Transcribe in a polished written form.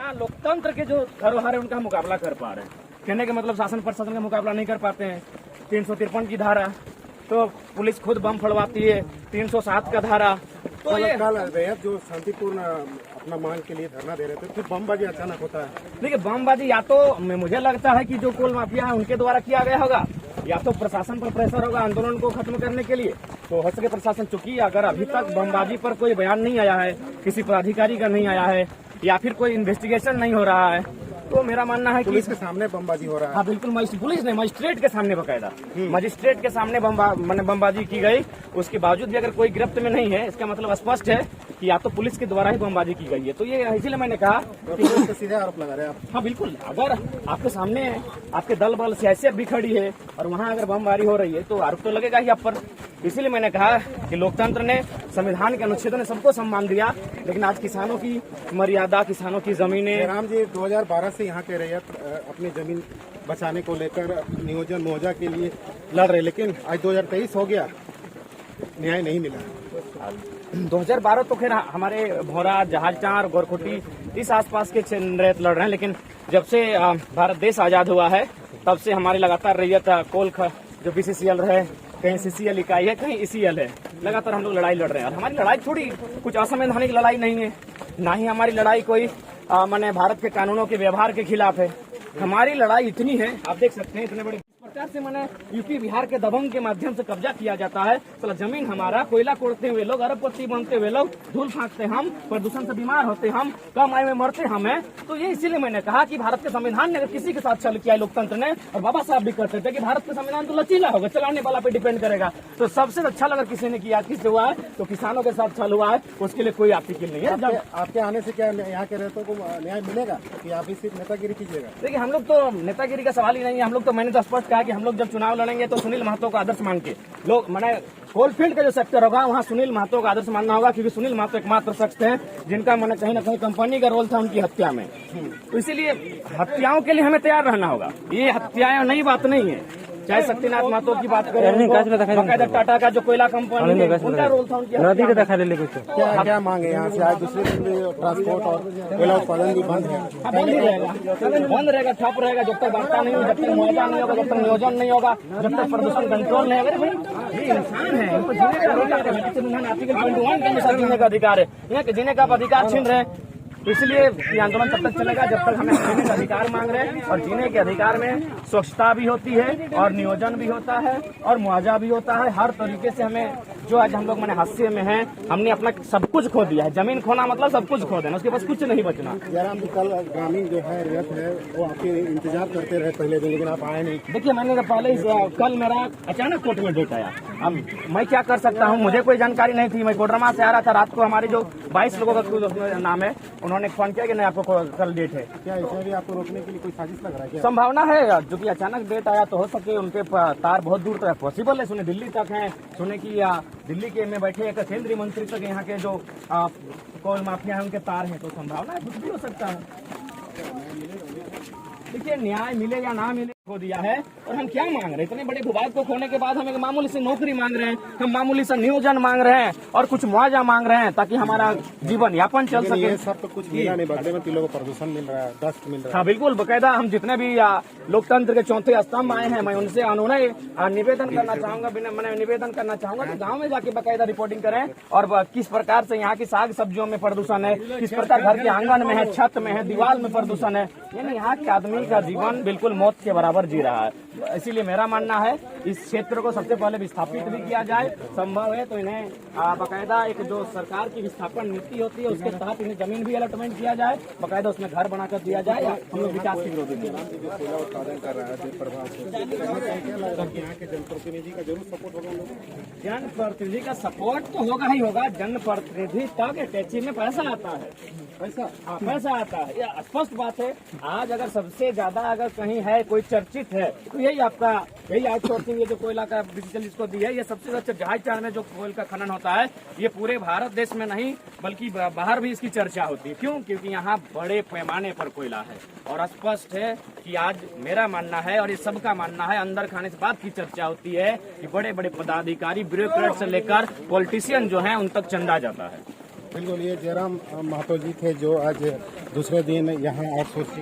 ना लोकतंत्र के जो धरोहर है उनका मुकाबला कर पा रहे हैं। कहने का मतलब शासन प्रशासन का मुकाबला नहीं कर पाते हैं। 353 की धारा, तो पुलिस खुद बम फड़वाती है। 307 का धारा, तो ये कल जो शांतिपूर्ण अपना मांग के लिए धरना दे रहे थे, फिर बमबाजी अचानक होता है। देखिए, बमबाजी या तो मुझे लगता है कि जो कोल माफिया है उनके द्वारा किया गया होगा, या तो प्रशासन पर प्रेशर होगा आंदोलन को खत्म करने के लिए। तो हो सके प्रशासन, चूंकि अगर अभी तक बमबाजी पर कोई बयान नहीं आया है, किसी पदाधिकारी का नहीं आया है, या फिर कोई इन्वेस्टिगेशन नहीं हो रहा है, तो मेरा मानना है कि पुलिस के सामने बमबाजी हो रहा है। हाँ बिल्कुल, पुलिस ने मजिस्ट्रेट के सामने बकायदा मजिस्ट्रेट के सामने बमबाजी की गई। उसके बावजूद भी अगर कोई गिरफ्त में नहीं है, इसका मतलब स्पष्ट है कि या तो पुलिस के द्वारा ही बमबाजी की गई है। तो ये इसीलिए मैंने कहा कि पुलिस पे सीधे आरोप लगा रहे हैं आप। हाँ बिल्कुल, अगर आपके सामने आपके दल बल सीआईएसएफ भी खड़ी है और वहाँ अगर बमबारी हो रही है तो आरोप तो लगेगा ही आप पर। इसीलिए मैंने कहा कि लोकतंत्र ने, संविधान के अनुच्छेदों ने सबको सम्मान दिया, लेकिन आज किसानों की मर्यादा, किसानों की जमीनें। राम जी 2012 से यहाँ के रैयत अपनी जमीन बचाने को लेकर नियोजन मुआवजा के लिए लड़ रहे, लेकिन आज 2023 हो गया, न्याय नहीं मिला। 2012 तो खैर हमारे भौरा, जहाजटार, गोरखुटी इस आसपास के रैयत लड़ रहे हैं, लेकिन जब से भारत देश आजाद हुआ है तब से हमारी लगातार रैयत कोल जो बीसीसीएल रहे, कहीं सीसीएल इकाई है, कहीं ईसीएल है, लगातार हम लोग लड़ाई लड़ रहे हैं। और हमारी लड़ाई थोड़ी कुछ असंवैधानिक लड़ाई नहीं है, ना ही हमारी लड़ाई कोई माने भारत के कानूनों के व्यवहार के खिलाफ है। हमारी लड़ाई इतनी है, आप देख सकते हैं इतने बड़े प्रकार से मैंने यूपी बिहार के दबंग के माध्यम से कब्जा किया जाता है। तो जमीन हमारा, कोयला कोड़ते हुए लोग, अरबपति बनते हुए लोग, धूल फांकते हम, प्रदूषण से बीमार होते हम, कम आय में मरते हम हैं। तो ये इसीलिए मैंने कहा कि भारत के संविधान ने अगर किसी के साथ छल किया है लोकतंत्र ने, और बाबा साहब भी करते थे कि भारत का संविधान तो लचीला होगा, चलाने वाला पे डिपेंड करेगा। तो सबसे अच्छा अगर किसी ने किया, किससे हुआ है, तो किसानों के साथ छल हुआ है, उसके लिए कोई आपत्ति नहीं है। आपके आने से क्या यहाँ के रहतों को न्याय मिलेगा कि आप सिर्फ नेतागिरी कीजिएगा? देखिए, हम लोग तो नेतागिरी का सवाल ही नहीं है। हम लोग तो, मैंने तो स्पष्ट कहा कि हम लोग जब चुनाव लड़ेंगे तो सुनील महतो का आदर्श मान के लोग, मैंने कोलफील्ड का जो सेक्टर होगा वहाँ सुनील महतो का आदर्श मानना होगा, क्योंकि सुनील महतो एकमात्र शख्स हैं जिनका मैंने कहीं न कहीं कंपनी का रोल था उनकी हत्या में। तो इसीलिए हत्याओं के लिए हमें तैयार रहना होगा। ये हत्याएं नई बात नहीं है। चाहे शक्तिनाथ महतो की बात करें, बकायदा टाटा का जो कोयला कंपनी है उनका रोल था उनकी हत्या में। क्या मांगे यहाँ से? आज दूसरे दिन ट्रांसपोर्ट और कोयला उत्पादन भी बंद है। बंद ही रहेगा, बंद रहेगा, ठप रहेगा जब तक वार्ता नहीं होगी, जब तक मुआवजा नहीं होगा, जब तक नियोजन नहीं होगा, जब तक प्रदूषण कंट्रोल नहीं होगा। ये इंसान है, इनको जीने का अधिकार है। आर्टिकल 21 के अनुसार जीने का अधिकार है, यहाँ के जीने का अधिकार छीन रहे हैं। तो इसलिए ये आंदोलन तब तक चलेगा जब तक हमें जीने का अधिकार मांग रहे हैं। और जीने के अधिकार में स्वच्छता भी होती है, और नियोजन भी होता है, और मुआवजा भी होता है। हर तरीके से हमें, जो आज हम लोग मैंने हादसे में हैं, हमने अपना सब कुछ खो दिया है। जमीन खोना मतलब सब कुछ खो देना, उसके पास कुछ नहीं बचना। जयराम जी, कल ग्रामीण जो है रैयत है वो आपके इंतजार करते रहे पहले दिन, लेकिन आप आए नहीं। देखिए, मैंने तो पहले कल मेरा अचानक कोर्ट में डेट आया। अब मैं क्या कर सकता हूँ, मुझे कोई जानकारी नहीं थी। मैं कोडरमा से आ रहा था, रात को हमारे जो 22 लोगों का नाम है, उन्होंने फोन किया कि नहीं आपको कल डेट है। क्या इसमें भी आपको रोकने के लिए कोई साजिश लग रहा है? संभावना है, जो कि अचानक डेट आया तो हो सके उनके तार बहुत दूर तक पॉसिबल है, सुने दिल्ली तक है, सुने की दिल्ली के में बैठे एक केंद्रीय मंत्री तक यहाँ के जो कोल माफिया है उनके तार हैं। तो संभावना है, कुछ भी हो सकता है। देखिए, न्याय मिले या ना मिले खो दिया है, और हम क्या मांग रहे हैं? इतने बड़े भूभाग को खोने के बाद हम एक मामूली से नौकरी मांग रहे हैं, हम मामूली से नियोजन मांग रहे हैं, और कुछ मुआवजा मांग रहे हैं ताकि हमारा जीवन यापन चल सके। ये सब तो कुछ मिला नहीं, बदले में लोगों को प्रदूषण मिल रहा है, डस्ट मिल रहा है। हाँ बिल्कुल, बकायदा हम जितने भी लोकतंत्र के चौथे स्तंभ आए हैं, मैं उनसे निवेदन करना चाहूंगा, मैंने निवेदन करना चाहूंगा कि गाँव में जाके बकायदा रिपोर्टिंग करें, और किस प्रकार से यहाँ की साग सब्जियों में प्रदूषण है, किस प्रकार घर के आंगन में है, छत में है, दीवार में प्रदूषण है। यानी यहाँ के आदमी का जीवन बिल्कुल मौत के बराबर जी रहा है। इसीलिए मेरा मानना है इस क्षेत्र को सबसे पहले विस्थापित भी किया जाए, संभव है तो इन्हें बकायदा एक जो सरकार की विस्थापन नीति होती है उसके तहत इन्हें जमीन भी अलॉटमेंट किया जाए, बकायदा उसमें घर बनाकर दिया जाए। हम लोग विकास की विरोधी हैं। कोयला उत्पादन कर रहा है यहाँ के जनप्रतिनिधि का जरूर सपोर्ट होगा। जनप्रतिनिधि का सपोर्ट तो होगा ही होगा। जनप्रतिनिधि तक टैक्सी में पैसा आता है, पैसा आता है, ये स्पष्ट बात है। आज अगर सबसे ज्यादा अगर कहीं है कोई चर्चित है तो यही आउटसोर्सिंग, ये जो कोयला का डिजिटल जिसको दी है, ये सबसे अच्छा जहाजटार में जो कोयल का खनन होता है, ये पूरे भारत देश में नहीं बल्कि बाहर भी इसकी चर्चा होती है। क्यों? क्योंकि यहाँ बड़े पैमाने पर कोयला है, और स्पष्ट है कि आज मेरा मानना है और ये सबका मानना है, अंदर खाने से बात की चर्चा होती है कि बड़े बड़े पदाधिकारी, ब्यूरोक्रेट से लेकर पॉलिटिशियन जो है उन तक चंदा जाता है। बिल्कुल, ये जयराम महतो जी थे जो आज दूसरे दिन यहाँ आउटसोर्सिंग